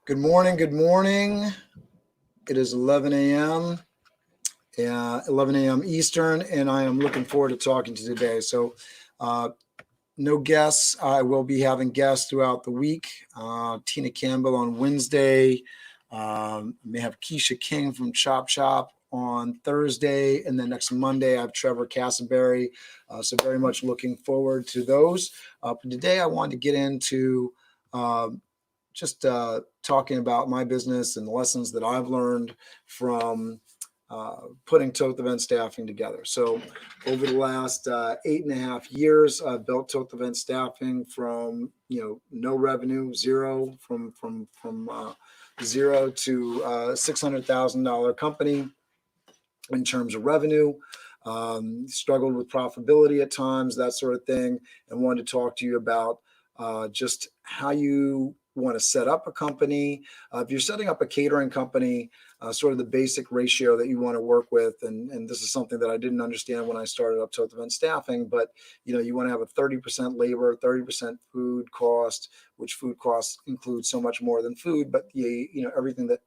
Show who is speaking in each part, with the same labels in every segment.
Speaker 1: Good morning. Good morning. It is 11 a.m. 11 a.m. Eastern, and I am looking forward to talking to you today. So, no guests. I will be having guests throughout the week. Tina Campbell on Wednesday. May have Keisha King from Chop Chop on Thursday, and then next Monday I have Trevor Castleberry. So very much looking forward to those. But today I wanted to get into just talking about my business and the lessons that I've learned from putting Toth Event Staffing together. So over the last 8.5 years, I've built Toth Event Staffing from no revenue, zero, from zero to $600,000 company in terms of revenue. Struggled with profitability at times, that sort of thing, and wanted to talk to you about just how you want to set up a company. If you're setting up a catering company, sort of the basic ratio that you want to work with, and this is something that I didn't understand when I started up Toth Event Staffing, but you want to have a 30% labor, 30% food cost, which food costs include so much more than food, but everything that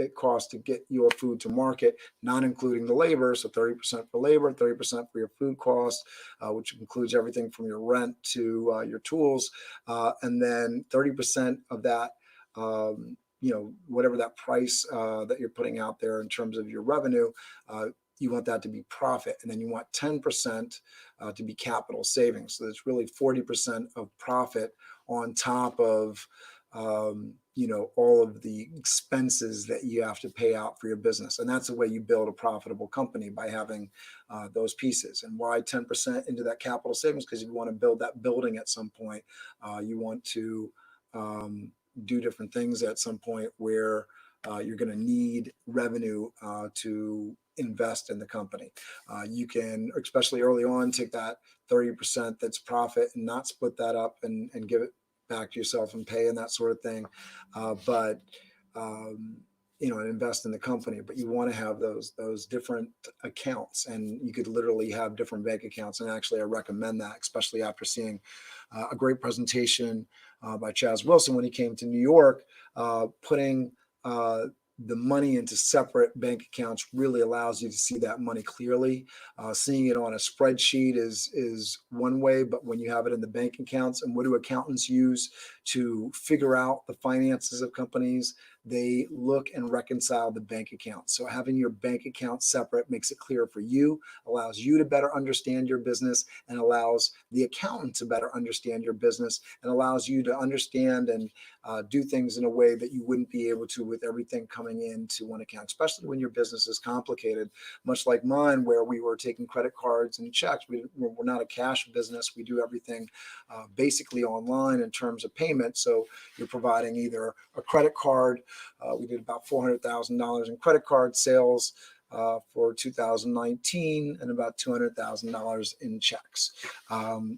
Speaker 1: it costs to get your food to market, not including the labor. So 30% for labor, 30% for your food cost, which includes everything from your rent to your tools. And then 30% of that, whatever that price that you're putting out there in terms of your revenue, you want that to be profit. And then you want 10% to be capital savings. So it's really 40% of profit on top of all of the expenses that you have to pay out for your business. And that's the way you build a profitable company, by having those pieces. And why 10% into that capital savings? Because you want to build that building at some point. You want to do different things at some point where you're going to need revenue to invest in the company. You can, especially early on, take that 30% that's profit and not split that up and give it back to yourself and pay and that sort of thing, but and invest in the company. But you want to have those different accounts, and you could literally have different bank accounts. And actually, I recommend that, especially after seeing a great presentation by Chaz Wilson when he came to New York. Putting the money into separate bank accounts really allows you to see that money clearly. Seeing it on a spreadsheet is one way, but when you have it in the bank accounts, and what do accountants use to figure out the finances of companies? They look and reconcile the bank accounts. So having your bank account separate makes it clear for you, allows you to better understand your business, and allows the accountant to better understand your business, and allows you to understand and do things in a way that you wouldn't be able to with everything coming into one account, especially when your business is complicated, much like mine, where we were taking credit cards and checks. We're not a cash business. We do everything basically online in terms of payment. So you're providing either a credit card. We did about $400,000 in credit card sales for 2019, and about $200,000 in checks.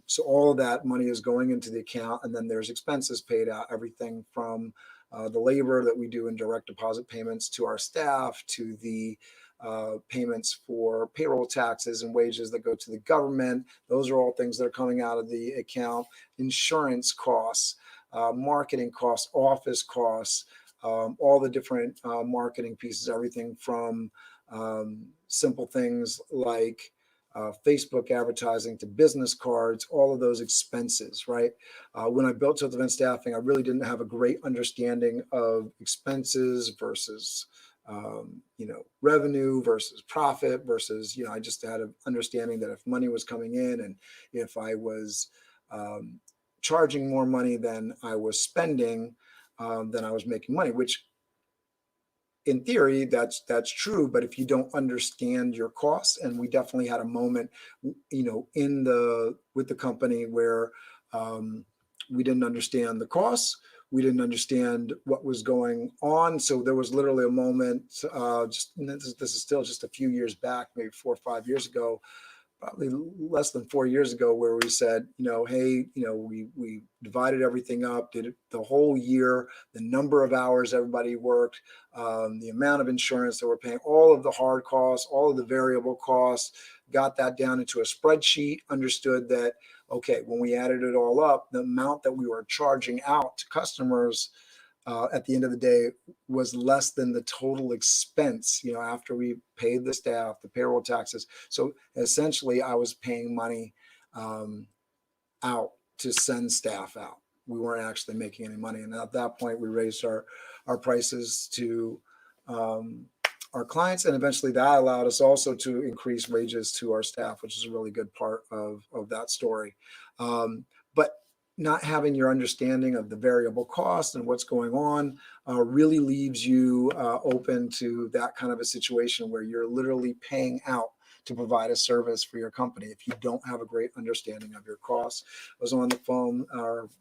Speaker 1: So all of that money is going into the account, and then there's expenses paid out, everything from the labor that we do in direct deposit payments to our staff, to the payments for payroll taxes and wages that go to the government. Those are all things that are coming out of the account. Insurance costs, marketing costs, office costs, all the different marketing pieces, everything from simple things like Facebook advertising to business cards, all of those expenses, right? When I built Toth Event Staffing, I really didn't have a great understanding of expenses versus revenue versus profit versus, I just had an understanding that if money was coming in, and if I was charging more money than I was spending, then I was making money, which in theory, that's true. But if you don't understand your costs, and we definitely had a moment, with the company where we didn't understand the costs, we didn't understand what was going on. So there was literally a moment, this is still just a few years back, maybe 4 or 5 years ago, probably less than 4 years ago, where we said, hey, we divided everything up, did it the whole year, the number of hours everybody worked, the amount of insurance that we're paying, all of the hard costs, all of the variable costs, got that down into a spreadsheet, understood that, okay, when we added it all up, the amount that we were charging out to customers at the end of the day was less than the total expense, after we paid the staff, the payroll taxes. So essentially I was paying money out to send staff out. We weren't actually making any money. And at that point, we raised our prices to our clients. And eventually that allowed us also to increase wages to our staff, which is a really good part of that story. But not having your understanding of the variable cost and what's going on really leaves you open to that kind of a situation where you're literally paying out to provide a service for your company if you don't have a great understanding of your costs. I was on the phone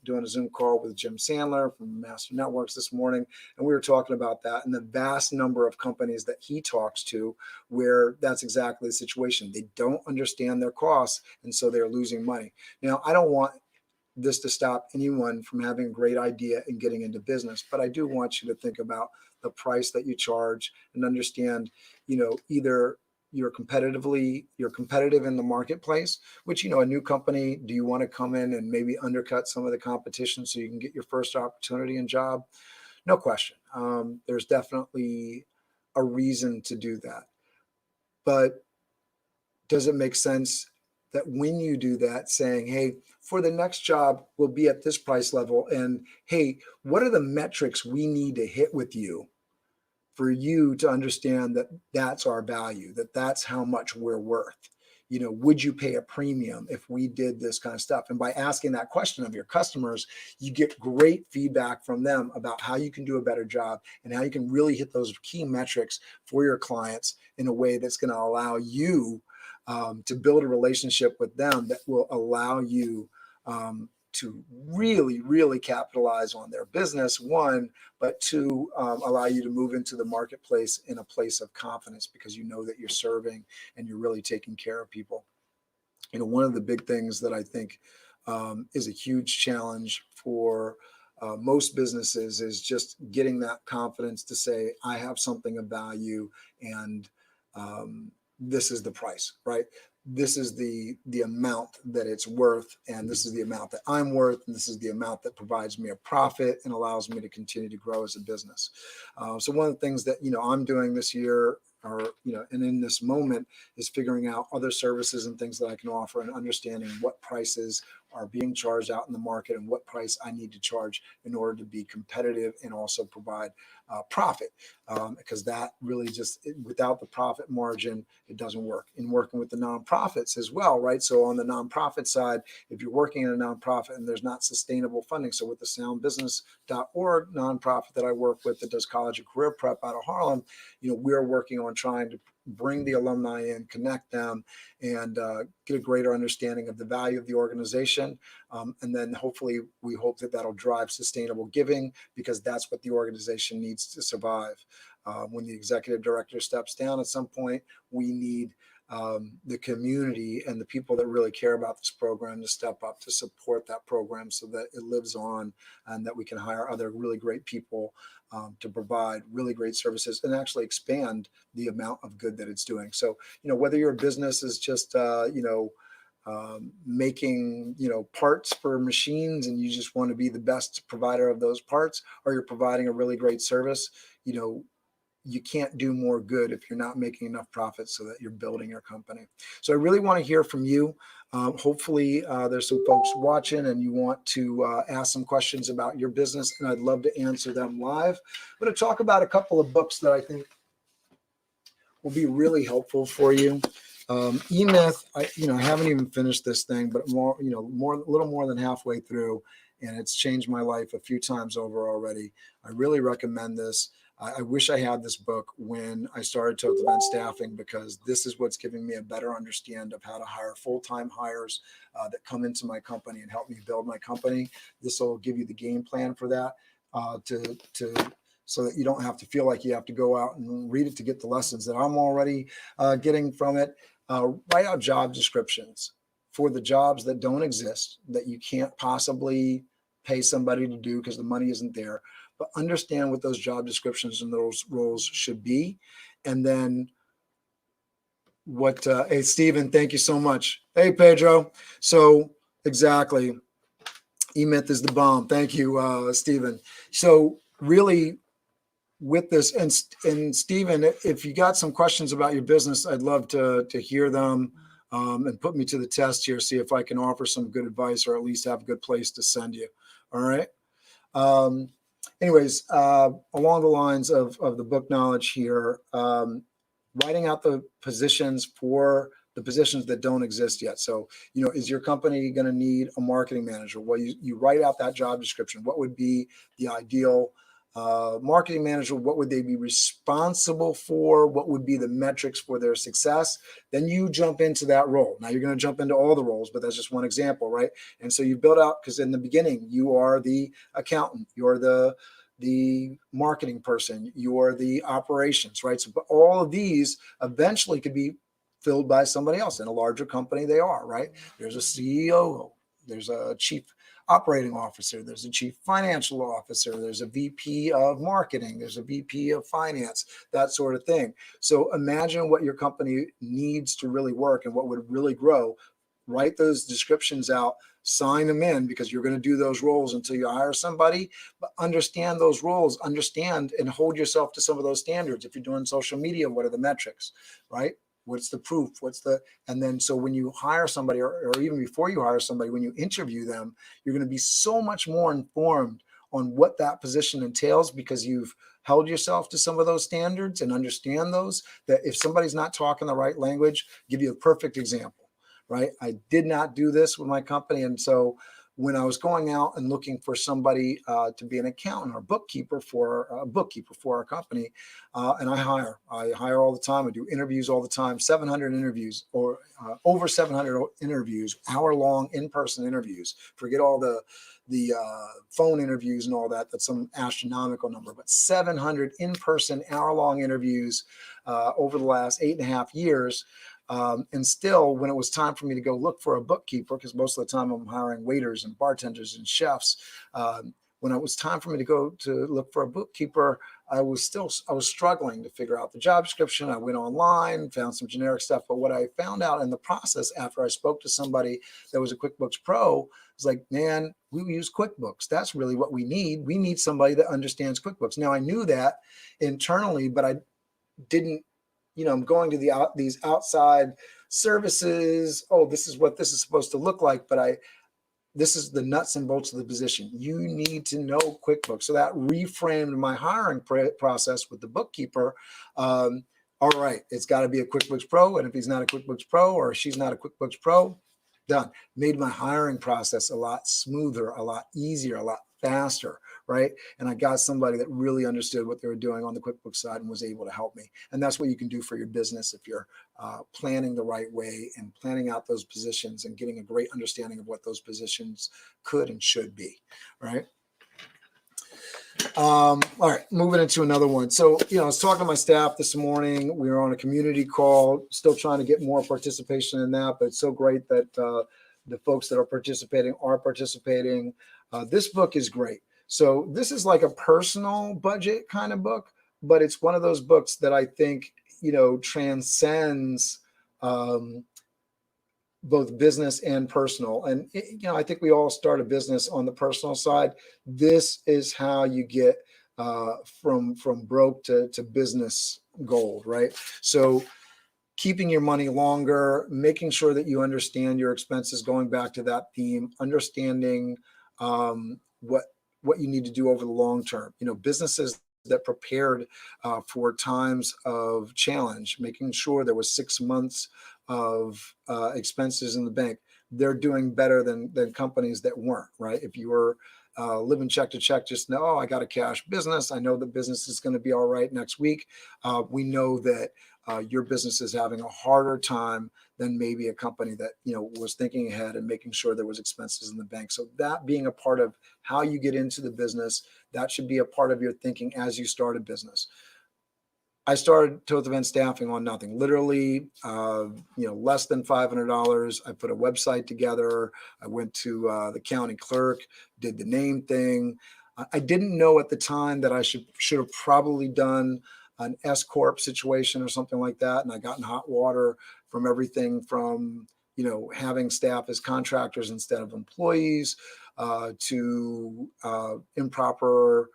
Speaker 1: doing a Zoom call with Jim Sandler from Master Networks this morning, and we were talking about that and the vast number of companies that he talks to where that's exactly the situation. They don't understand their costs, and so they're losing money. Now, I don't want this to stop anyone from having a great idea and getting into business, but I do want you to think about the price that you charge and understand, either you're competitive in the marketplace, which, a new company, do you want to come in and maybe undercut some of the competition so you can get your first opportunity and job? No question. There's definitely a reason to do that. But does it make sense that when you do that, saying, hey, for the next job, we'll be at this price level, and hey, what are the metrics we need to hit with you for you to understand that that's our value, that that's how much we're worth? Would you pay a premium if we did this kind of stuff? And by asking that question of your customers, you get great feedback from them about how you can do a better job and how you can really hit those key metrics for your clients in a way that's going to allow you to build a relationship with them that will allow you to really, really capitalize on their business, one, but two, allow you to move into the marketplace in a place of confidence because you know that you're serving and you're really taking care of people. One of the big things that I think is a huge challenge for most businesses is just getting that confidence to say, I have something of value, and this is the price, right? This is the amount that it's worth, and this is the amount that I'm worth, and this is the amount that provides me a profit and allows me to continue to grow as a business. So one of the things that I'm doing this year, or and in this moment, is figuring out other services and things that I can offer and understanding what prices are being charged out in the market and what price I need to charge in order to be competitive and also provide profit, because that really without the profit margin, it doesn't work. In working with the nonprofits as well, right? So on the nonprofit side, if you're working in a nonprofit and there's not sustainable funding, so with the soundbusiness.org nonprofit that I work with that does college and career prep out of Harlem, we're working on trying to bring the alumni in, connect them, and get a greater understanding of the value of the organization. And then hopefully we hope that that'll drive sustainable giving, because that's what the organization needs to survive. When the executive director steps down at some point, we need the community and the people that really care about this program to step up to support that program so that it lives on, and that we can hire other really great people to provide really great services and actually expand the amount of good that it's doing. So, whether your business is just, making, parts for machines and you just want to be the best provider of those parts, or you're providing a really great service, you can't do more good if you're not making enough profits so that you're building your company. So I really want to hear from you. Hopefully there's some folks watching and you want to ask some questions about your business, and I'd love to answer them live. I'm going to talk about a couple of books that I think will be really helpful for you. E-Myth, I haven't even finished this thing, but a little more than halfway through, and it's changed my life a few times over already. I really recommend this. I wish I had this book when I started Toth Event Staffing, because this is what's giving me a better understanding of how to hire full-time hires that come into my company and help me build my company. This will give you the game plan for that, so that you don't have to feel like you have to go out and read it to get the lessons that I'm already getting from it. Write out job descriptions for the jobs that don't exist, that you can't possibly pay somebody to do because the money isn't there. But understand what those job descriptions and those roles should be. And then hey, Stephen, thank you so much. Hey, Pedro. So exactly. E-Myth is the bomb. Thank you, Stephen. So really with this, and Stephen, if you got some questions about your business, I'd love to hear them, and put me to the test here, see if I can offer some good advice or at least have a good place to send you. All right. Um, anyways, along the lines of the book knowledge here, writing out the positions for the positions that don't exist yet. So, is your company going to need a marketing manager? Well, you write out that job description. What would be the ideal marketing manager? What would they be responsible for? What would be the metrics for their success? Then you jump into that role. Now you're going to jump into all the roles, but that's just one example, right? And so you build out, because in the beginning, you are the accountant, you're the marketing person, you're the operations, right? So, but all of these eventually could be filled by somebody else. In a larger company, they are, right? There's a CEO, there's a chief operating officer, there's a chief financial officer, there's a VP of marketing, there's a VP of finance, that sort of thing. So imagine what your company needs to really work and what would really grow. Write those descriptions out, sign them in, because you're going to do those roles until you hire somebody. But understand those roles, understand and hold yourself to some of those standards. If you're doing social media, what are the metrics, right? What's the proof? And then so when you hire somebody, or even before you hire somebody, when you interview them, you're going to be so much more informed on what that position entails, because you've held yourself to some of those standards and understand those. That if somebody's not talking the right language, give you a perfect example, right? I did not do this with my company. And so when I was going out and looking for somebody to be an accountant or bookkeeper for our company, and I hire all the time. I do interviews all the time, 700 interviews, or over 700 interviews, hour-long in-person interviews. Forget all the phone interviews and all that. That's some astronomical number, but 700 in-person hour-long interviews over the last 8.5 years. And still, when it was time for me to go look for a bookkeeper, because most of the time I'm hiring waiters and bartenders and chefs, when it was time for me to go to look for a bookkeeper, I was struggling to figure out the job description. I went online, found some generic stuff, but what I found out in the process after I spoke to somebody that was a QuickBooks Pro was like, man, we use QuickBooks. That's really what we need. We need somebody that understands QuickBooks. Now I knew that internally, but I didn't. I'm going to these outside services. Oh, this is what this is supposed to look like. But this is the nuts and bolts of the position. You need to know QuickBooks. So that reframed my hiring process with the bookkeeper. All right, it's got to be a QuickBooks Pro. And if he's not a QuickBooks Pro or she's not a QuickBooks Pro, done. Made my hiring process a lot smoother, a lot easier, a lot faster, right? And I got somebody that really understood what they were doing on the QuickBooks side and was able to help me. And that's what you can do for your business if you're planning the right way and planning out those positions and getting a great understanding of what those positions could and should be, right? All right, moving into another one. So, I was talking to my staff this morning. We were on a community call, still trying to get more participation in that, but it's so great that the folks that are participating. This book is great. So this is like a personal budget kind of book, but it's one of those books that I think, transcends both business and personal. And, I think we all start a business on the personal side. This is how you get from broke to business gold, right? So keeping your money longer, making sure that you understand your expenses, going back to that theme, understanding what you need to do over the long term. Businesses that prepared for times of challenge, making sure there was 6 months of expenses in the bank, they're doing better than companies that weren't, right? If you were living check to check, just know, I got a cash business. I know the business is going to be all right next week. We know that your business is having a harder time than maybe a company that, was thinking ahead and making sure there was expenses in the bank. So that being a part of how you get into the business, that should be a part of your thinking as you start a business. I started Toth Event Staffing on nothing, literally, less than $500. I put a website together. I went to the county clerk, did the name thing. I didn't know at the time that I should have probably done an S Corp situation or something like that. And I got in hot water from everything from, having staff as contractors instead of employees, to improper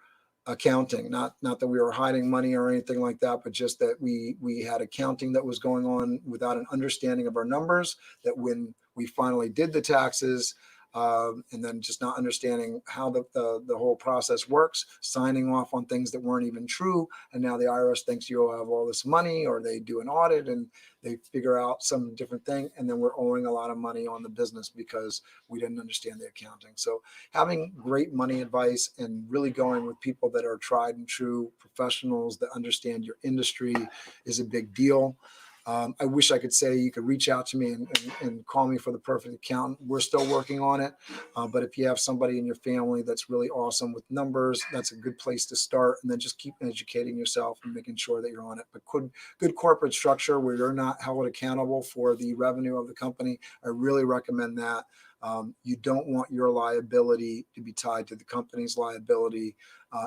Speaker 1: accounting, not that we were hiding money or anything like that, but just that we had accounting that was going on without an understanding of our numbers, that when we finally did the taxes, and then just not understanding how the whole process works, signing off on things that weren't even true. And now the IRS thinks you'll have all this money, or they do an audit and they figure out some different thing. And then we're owing a lot of money on the business because we didn't understand the accounting. So having great money advice and really going with people that are tried and true professionals that understand your industry is a big deal. I wish I could say you could reach out to me and call me for the perfect accountant. We're still working on it. But if you have somebody in your family that's really awesome with numbers, that's a good place to start. And then just keep educating yourself and making sure that you're on it. But good corporate structure where you're not held accountable for the revenue of the company, I really recommend that. You don't want your liability to be tied to the company's liability.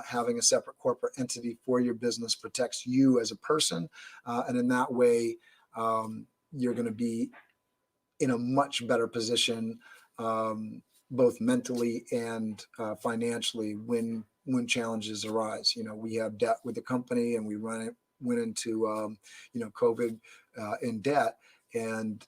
Speaker 1: Having a separate corporate entity for your business protects you as a person. And in that way, you're going to be in a much better position, both mentally and financially when challenges arise. We have debt with the company, and we went into COVID in debt, and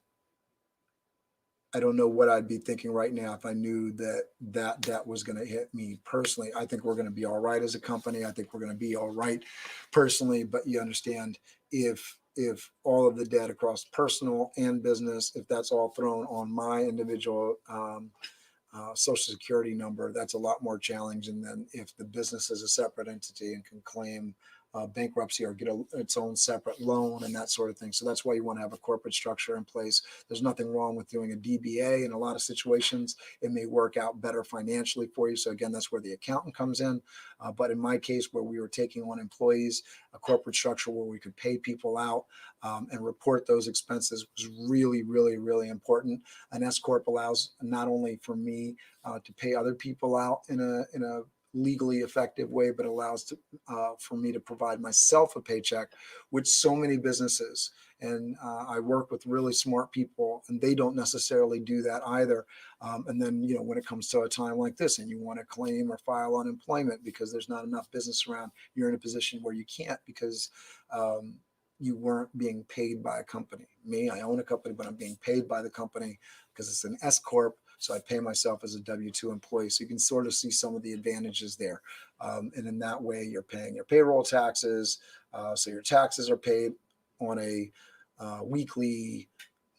Speaker 1: I don't know what I'd be thinking right now if I knew that debt was going to hit me personally. I think we're going to be all right as a company. I think we're going to be all right personally, but you understand if all of the debt across personal and business, if that's all thrown on my individual Social Security number, that's a lot more challenging than if the business is a separate entity and can claim bankruptcy or get its own separate loan and that sort of thing. So that's why you want to have a corporate structure in place. There's nothing wrong with doing a DBA. In a lot of situations, it may work out better financially for you. So again, that's where the accountant comes in. But in my case, where we were taking on employees, a corporate structure where we could pay people out and report those expenses was really, really, really important. An S Corp allows not only for me to pay other people out in a legally effective way, but allows for me to provide myself a paycheck, which so many businesses, and I work with really smart people, and they don't necessarily do that either. And then, when it comes to a time like this and you want to claim or file unemployment because there's not enough business around, you're in a position where you can't because you weren't being paid by a company. Me, I own a company, but I'm being paid by the company because it's an S Corp. So I pay myself as a W-2 employee. So you can sort of see some of the advantages there. And in that way, you're paying your payroll taxes. So your taxes are paid on a weekly,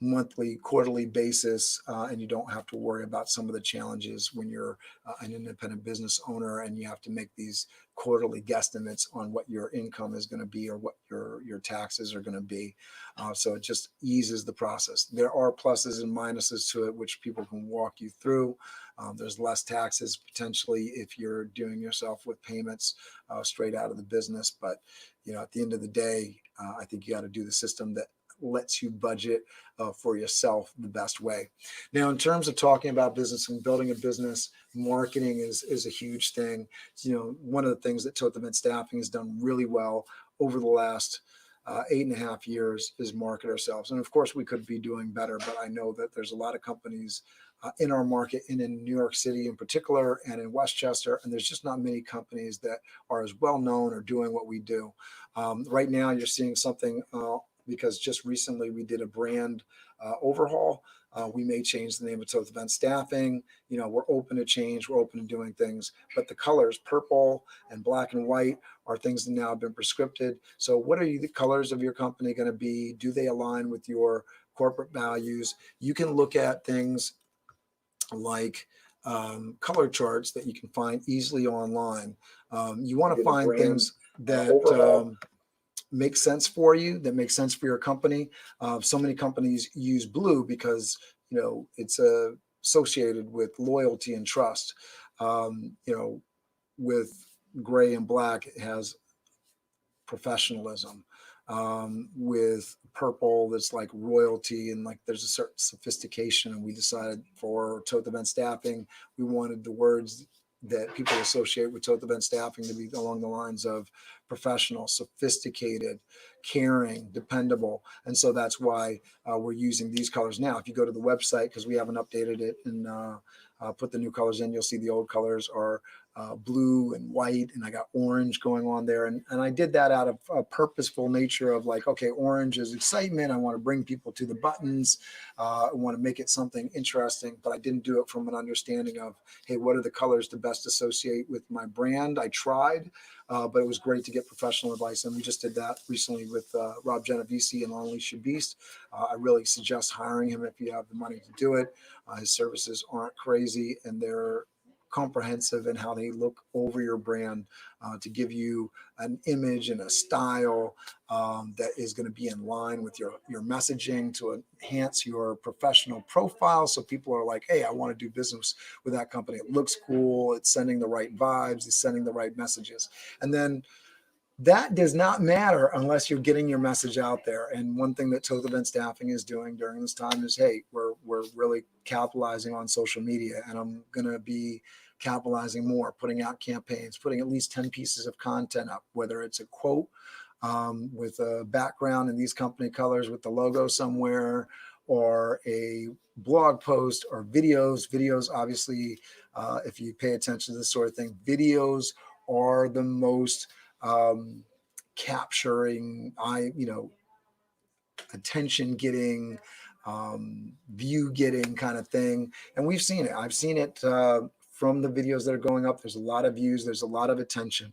Speaker 1: monthly, quarterly basis, and you don't have to worry about some of the challenges when you're an independent business owner and you have to make these quarterly guesstimates on what your income is going to be or what your taxes are going to be. So it just eases the process. There are pluses and minuses to it, which people can walk you through. There's less taxes potentially if you're doing yourself with payments straight out of the business. But, at the end of the day, I think you got to do the system that lets you budget for yourself the best way. Now, in terms of talking about business and building a business, marketing is a huge thing. One of the things that Toth Event Staffing has done really well over the last 8.5 years is market ourselves. And of course, we could be doing better, but I know that there's a lot of companies in our market and in New York City in particular and in Westchester, and there's just not many companies that are as well known or doing what we do. Right now, you're seeing something because just recently we did a brand overhaul. We may change the name of Toth Event Staffing. We're open to change. We're open to doing things. But the colors, purple and black and white, are things that now have been prescripted. So what are the colors of your company going to be? Do they align with your corporate values? You can look at things like color charts that you can find easily online. You want to find things that make sense for you, that make sense for your company. So many companies use blue because it's associated with loyalty and trust. With gray and black, it has professionalism. With purple, that's like royalty and like there's a certain sophistication. And we decided for Toth Event Staffing, we wanted the words that people associate with Toth Event Staffing to be along the lines of professional, sophisticated, caring, dependable. And so that's why we're using these colors now. If you go to the website, because we haven't updated it and put the new colors in, you'll see the old colors are blue and white, and I got orange going on there. And I did that out of a purposeful nature of like, okay, orange is excitement. I want to bring people to the buttons. I want to make it something interesting, but I didn't do it from an understanding of, hey, what are the colors to best associate with my brand? I tried, but it was great to get professional advice. And we just did that recently with Rob Genovese and Unleash Your Beast. I really suggest hiring him if you have the money to do it. His services aren't crazy, and they're comprehensive in how they look over your brand to give you an image and a style that is going to be in line with your messaging, to enhance your professional profile. So people are like, hey, I want to do business with that company. It looks cool. It's sending the right vibes. It's sending the right messages. And then that does not matter unless you're getting your message out there. And one thing that Toth Event Staffing is doing during this time is, hey, we're really capitalizing on social media, and I'm going to be capitalizing more, putting out campaigns, putting at least 10 pieces of content up, whether it's a quote with a background in these company colors with the logo somewhere, or a blog post, or videos. Videos, obviously, if you pay attention to this sort of thing, videos are the most capturing, attention getting, view getting kind of thing. And we've seen it. I've seen it from the videos that are going up. There's a lot of views. There's a lot of attention.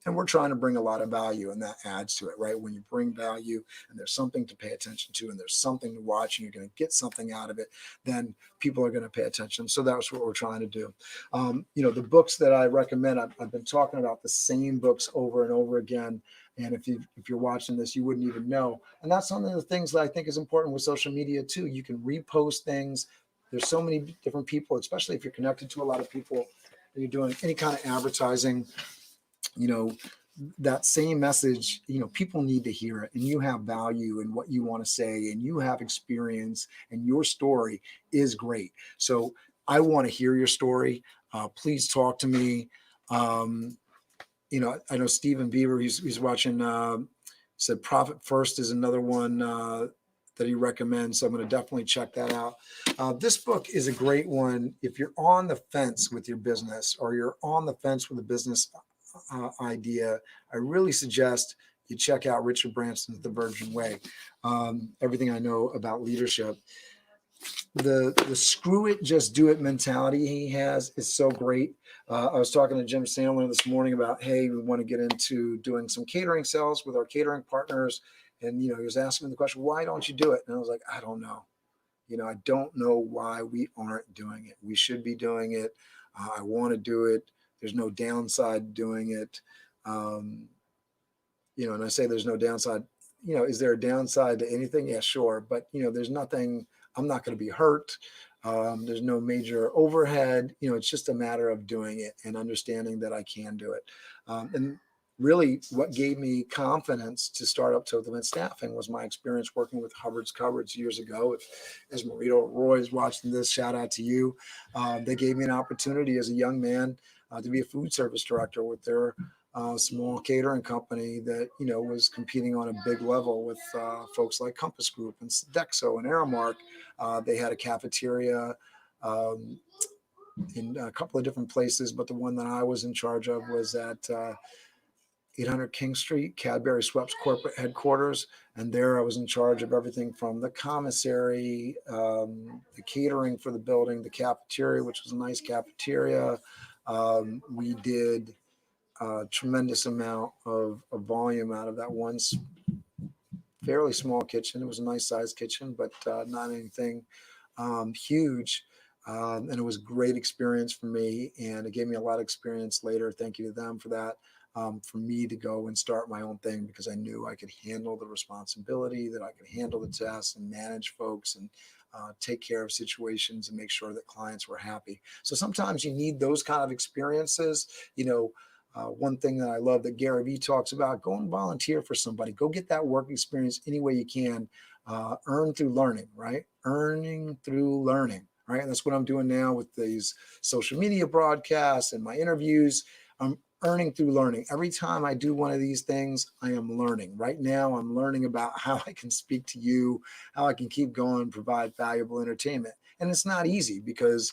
Speaker 1: And we're trying to bring a lot of value, and that adds to it, right? When you bring value and there's something to pay attention to, and there's something to watch, and you're going to get something out of it, then people are going to pay attention. So that's what we're trying to do. The books that I recommend, I've been talking about the same books over and over again. And if you're watching this, you wouldn't even know. And that's one of the things that I think is important with social media too. You can repost things. There's so many different people, especially if you're connected to a lot of people, and you're doing any kind of advertising, that same message, people need to hear it, and you have value in what you want to say, and you have experience, and your story is great. So I want to hear your story. Please talk to me. I know Stephen Beaver, he's watching, said Profit First is another one that he recommends. So I'm going to definitely check that out. This book is a great one if you're on the fence with your business, or you're on the fence with a business idea. I really suggest you check out Richard Branson's The Virgin Way. Everything I know about leadership. The screw it, just do it mentality he has is so great. I was talking to Jim Sandler this morning about, hey, we want to get into doing some catering sales with our catering partners. And, he was asking me the question, why don't you do it? And I was like, I don't know. I don't know why we aren't doing it. We should be doing it. I want to do it. There's no downside doing it. And I say there's no downside. Is there a downside to anything? Yeah, sure. But, there's nothing. I'm not going to be hurt. There's no major overhead. It's just a matter of doing it and understanding that I can do it. And really what gave me confidence to start up Toth Event Staffing was my experience working with Hubbard's Cupboards years ago. As Marito Roy is watching this, shout out to you. They gave me an opportunity as a young man to be a food service director with their small catering company that, was competing on a big level with folks like Compass Group and Sodexo and Aramark. They had a cafeteria in a couple of different places, but the one that I was in charge of was at 800 King Street, Cadbury Schweppes corporate headquarters. And there I was in charge of everything from the commissary, the catering for the building, the cafeteria, which was a nice cafeteria. We did a tremendous amount of volume out of that one fairly small kitchen. It was a nice sized kitchen, but not anything huge. And it was a great experience for me. And it gave me a lot of experience later. Thank you to them for that. For me to go and start my own thing, because I knew I could handle the responsibility, that I could handle the tasks and manage folks and take care of situations and make sure that clients were happy. So sometimes you need those kind of experiences. One thing that I love that Gary Vee talks about, go and volunteer for somebody, go get that work experience any way you can, earn through learning, right? Earning through learning, right? And that's what I'm doing now with these social media broadcasts and my interviews. I'm earning through learning. Every time I do one of these things, I am learning. Right now, I'm learning about how I can speak to you, how I can keep going, provide valuable entertainment. And it's not easy because,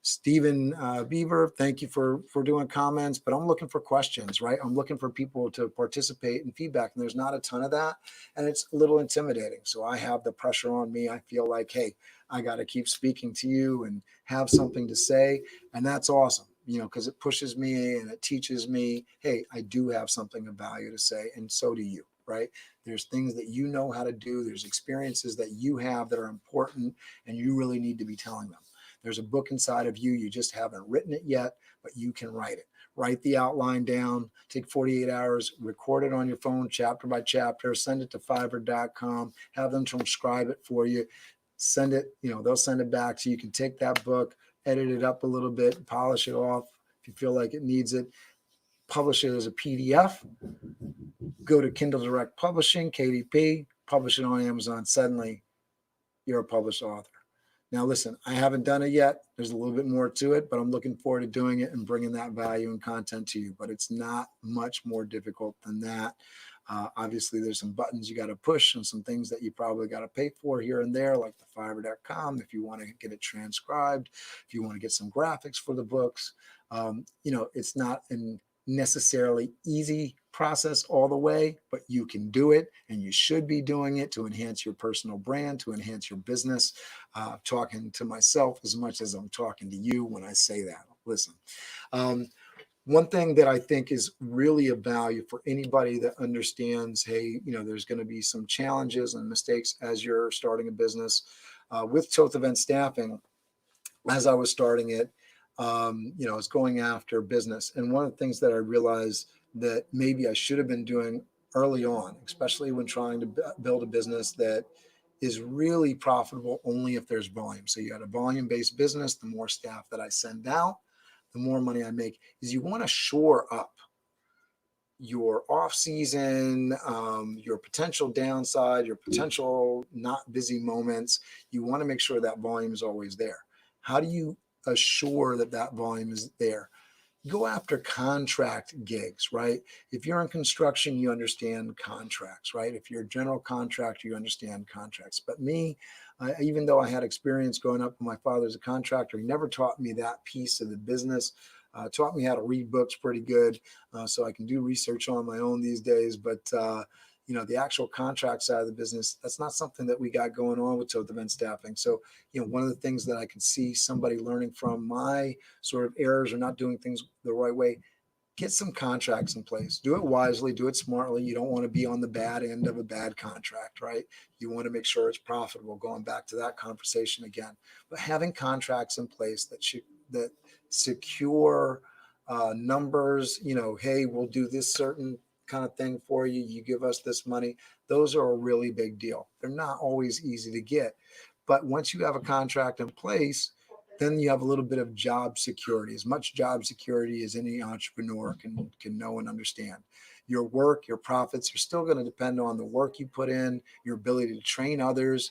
Speaker 1: Stephen Beaver, thank you for doing comments, but I'm looking for questions, right? I'm looking for people to participate in feedback, and there's not a ton of that, and it's a little intimidating. So I have the pressure on me. I feel like, hey, I got to keep speaking to you and have something to say, and that's awesome, because it pushes me and it teaches me, hey, I do have something of value to say, and so do you, right? There's things that you know how to do. There's experiences that you have that are important, and you really need to be telling them. There's a book inside of you. You just haven't written it yet, but you can write it. Write the outline down, take 48 hours, record it on your phone, chapter by chapter, send it to Fiverr.com, have them transcribe it for you, send it, they'll send it back to you. You can take that book, edit it up a little bit, polish it off if you feel like it needs it, publish it as a PDF, go to Kindle Direct Publishing, KDP, publish it on Amazon. Suddenly, you're a published author. Now, listen, I haven't done it yet. There's a little bit more to it, but I'm looking forward to doing it and bringing that value and content to you. But it's not much more difficult than that. Obviously, there's some buttons you got to push and some things that you probably got to pay for here and there, like the Fiverr.com, if you want to get it transcribed, if you want to get some graphics for the books. It's not an necessarily easy process all the way, but you can do it, and you should be doing it to enhance your personal brand, to enhance your business. Talking to myself as much as I'm talking to you when I say that. Listen, one thing that I think is really of value for anybody that understands, hey, there's going to be some challenges and mistakes as you're starting a business. With Toth Event Staffing, as I was starting it, it's going after business. And one of the things that I realized that maybe I should have been doing early on, especially when trying to build a business that is really profitable only if there's volume. So you got a volume-based business, the more staff that I send out, the more money I make, is you want to shore up your off season, your potential downside, your potential not busy moments. You want to make sure that volume is always there. How do you assure that that volume is there? Go after contract gigs, right? If you're in construction, you understand contracts, right? If you're a general contractor, you understand contracts. But me, even though I had experience growing up, my father's a contractor, he never taught me that piece of the business. Taught me how to read books pretty good, so I can do research on my own these days. But the actual contract side of the business, that's not something that we got going on with Toth Event Staffing. So, one of the things that I can see somebody learning from my sort of errors or not doing things the right way, get some contracts in place. Do it wisely, do it smartly. You don't want to be on the bad end of a bad contract, right? You want to make sure it's profitable, going back to that conversation again. But having contracts in place that secure numbers, hey, we'll do this certain kind of thing for you. You give us this money. Those are a really big deal. They're not always easy to get. But once you have a contract in place, then you have a little bit of job security, as much job security as any entrepreneur can know and understand. Your work, your profits are still going to depend on the work you put in, your ability to train others,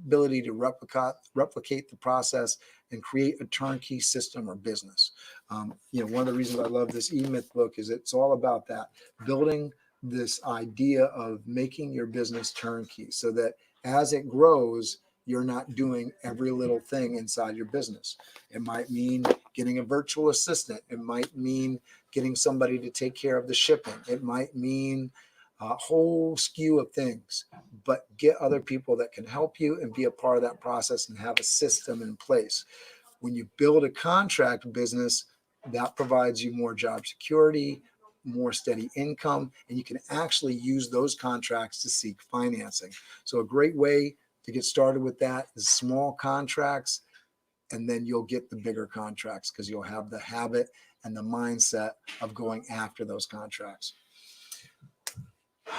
Speaker 1: ability to replicate the process and create a turnkey system or business. One of the reasons I love this E-Myth book is it's all about that, building this idea of making your business turnkey so that as it grows, you're not doing every little thing inside your business. It might mean getting a virtual assistant. It might mean getting somebody to take care of the shipping. It might mean a whole skew of things, but get other people that can help you and be a part of that process and have a system in place. When you build a contract business, that provides you more job security, more steady income, and you can actually use those contracts to seek financing. So a great way to get started with that is small contracts, and then you'll get the bigger contracts because you'll have the habit and the mindset of going after those contracts.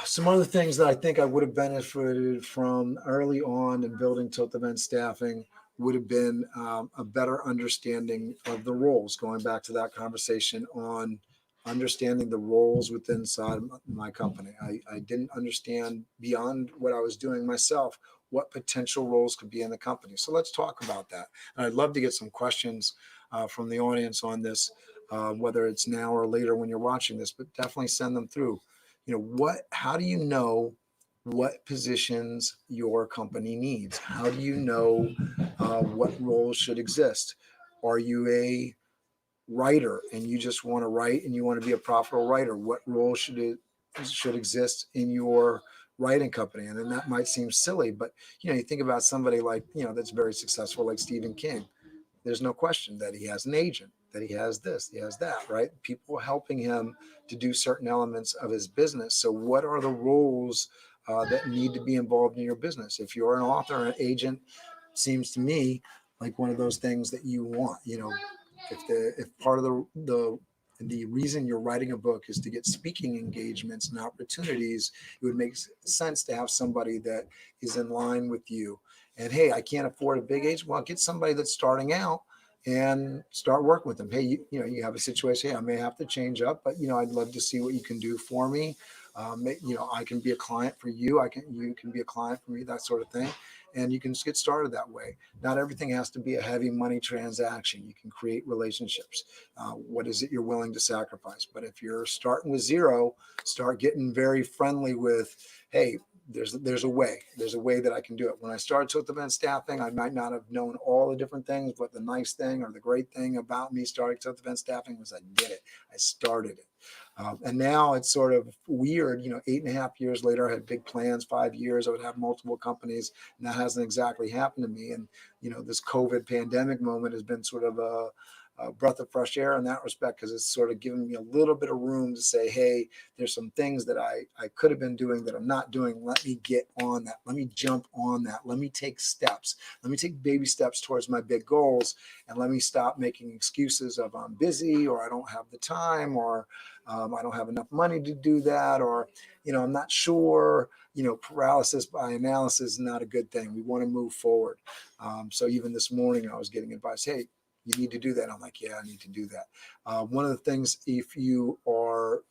Speaker 1: Some other things that I think I would have benefited from early on in building Toth Event Staffing would have been a better understanding of the roles, going back to that conversation on understanding the roles within inside my company. I didn't understand beyond what I was doing myself what potential roles could be in the company. So let's talk about that. And I'd love to get some questions from the audience on this. whether it's now or later when you're watching this, but definitely send them through. How do you know what positions your company needs? How do you know what roles should exist? Are you a writer and you just want to write and you want to be a profitable writer? What role should exist in your writing company? And then that might seem silly, but you think about somebody like that's very successful, like Stephen King. There's no question that he has an agent, that he has this, he has that, right? People helping him to do certain elements of his business. So what are the roles that need to be involved in your business? If you're an author or an agent, seems to me like one of those things that you want. If part of the reason you're writing a book is to get speaking engagements and opportunities, it would make sense to have somebody that is in line with you. And hey, I can't afford a big agent. Well, get somebody that's starting out and start working with them. Hey, you have a situation. Hey, I may have to change up, but I'd love to see what you can do for me. I can be a client for you. You can be a client for me, that sort of thing. And you can just get started that way. Not everything has to be a heavy money transaction. You can create relationships. What is it you're willing to sacrifice? But if you're starting with zero, start getting very friendly with, hey, there's a way that I can do it. When I started Toth Event Staffing, I might not have known all the different things, but the nice thing or the great thing about me starting Toth Event Staffing was I did it. I started it. And now it's sort of weird, 8.5 years later, I had big plans, 5 years, I would have multiple companies, and that hasn't exactly happened to me. And, this COVID pandemic moment has been sort of a breath of fresh air in that respect, because it's sort of given me a little bit of room to say, hey, there's some things that I could have been doing that I'm not doing. Let me get on that. Let me jump on that. Let me take steps. Let me take baby steps towards my big goals. And let me stop making excuses of I'm busy, or I don't have the time, or I don't have enough money to do that, or, I'm not sure. Paralysis by analysis is not a good thing. We want to move forward. So even this morning, I was getting advice, hey, you need to do that. I'm like, yeah, I need to do that. One of the things, if you are,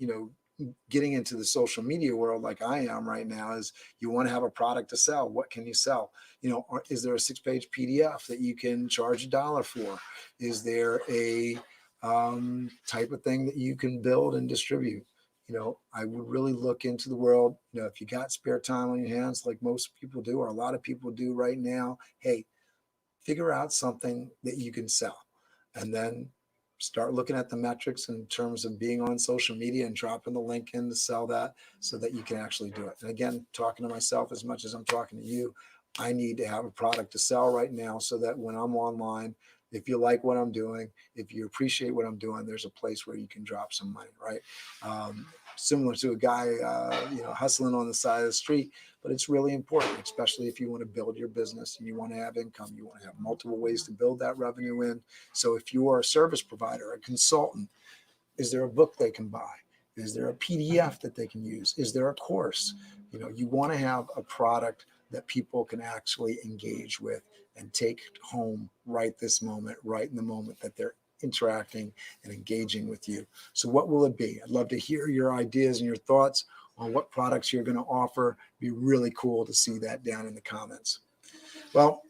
Speaker 1: getting into the social media world like I am right now, is you want to have a product to sell. What can you sell? Is there a 6-page PDF that you can charge $1 for? Is there a type of thing that you can build and distribute? I would really look into the world. If you got spare time on your hands, like most people do, or a lot of people do right now, hey, figure out something that you can sell, and then start looking at the metrics in terms of being on social media and dropping the link in to sell that, so that you can actually do it. And again, talking to myself as much as I'm talking to you, I need to have a product to sell right now, so that when I'm online, if you like what I'm doing, if you appreciate what I'm doing, there's a place where you can drop some money, right? Similar to a guy, hustling on the side of the street. But it's really important, especially if you want to build your business and you want to have income. You want to have multiple ways to build that revenue in. So if you are a service provider, a consultant, is there a book they can buy? Is there a PDF that they can use? Is there a course? You want to have a product that people can actually engage with and take home right this moment, right in the moment that they're interacting and engaging with you. So what will it be? I'd love to hear your ideas and your thoughts on what products you're going to offer. Be really cool to see that down in the comments. Well,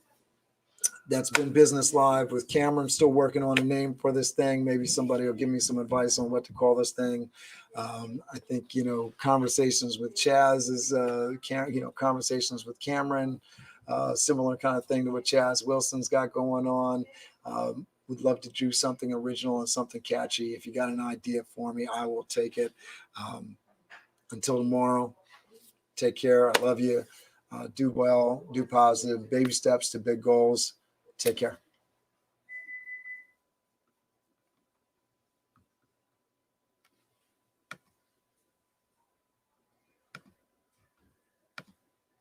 Speaker 1: that's been Business Live with Cameron. Still working on a name for this thing. Maybe somebody will give me some advice on what to call this thing. I think, Conversations with Chaz is, Conversations with Cameron, similar kind of thing to what Chaz Wilson's got going on. Would love to do something original and something catchy. If you got an idea for me, I will take it. Until tomorrow, take care. I love you. Do well, do positive, baby steps to big goals. Take care.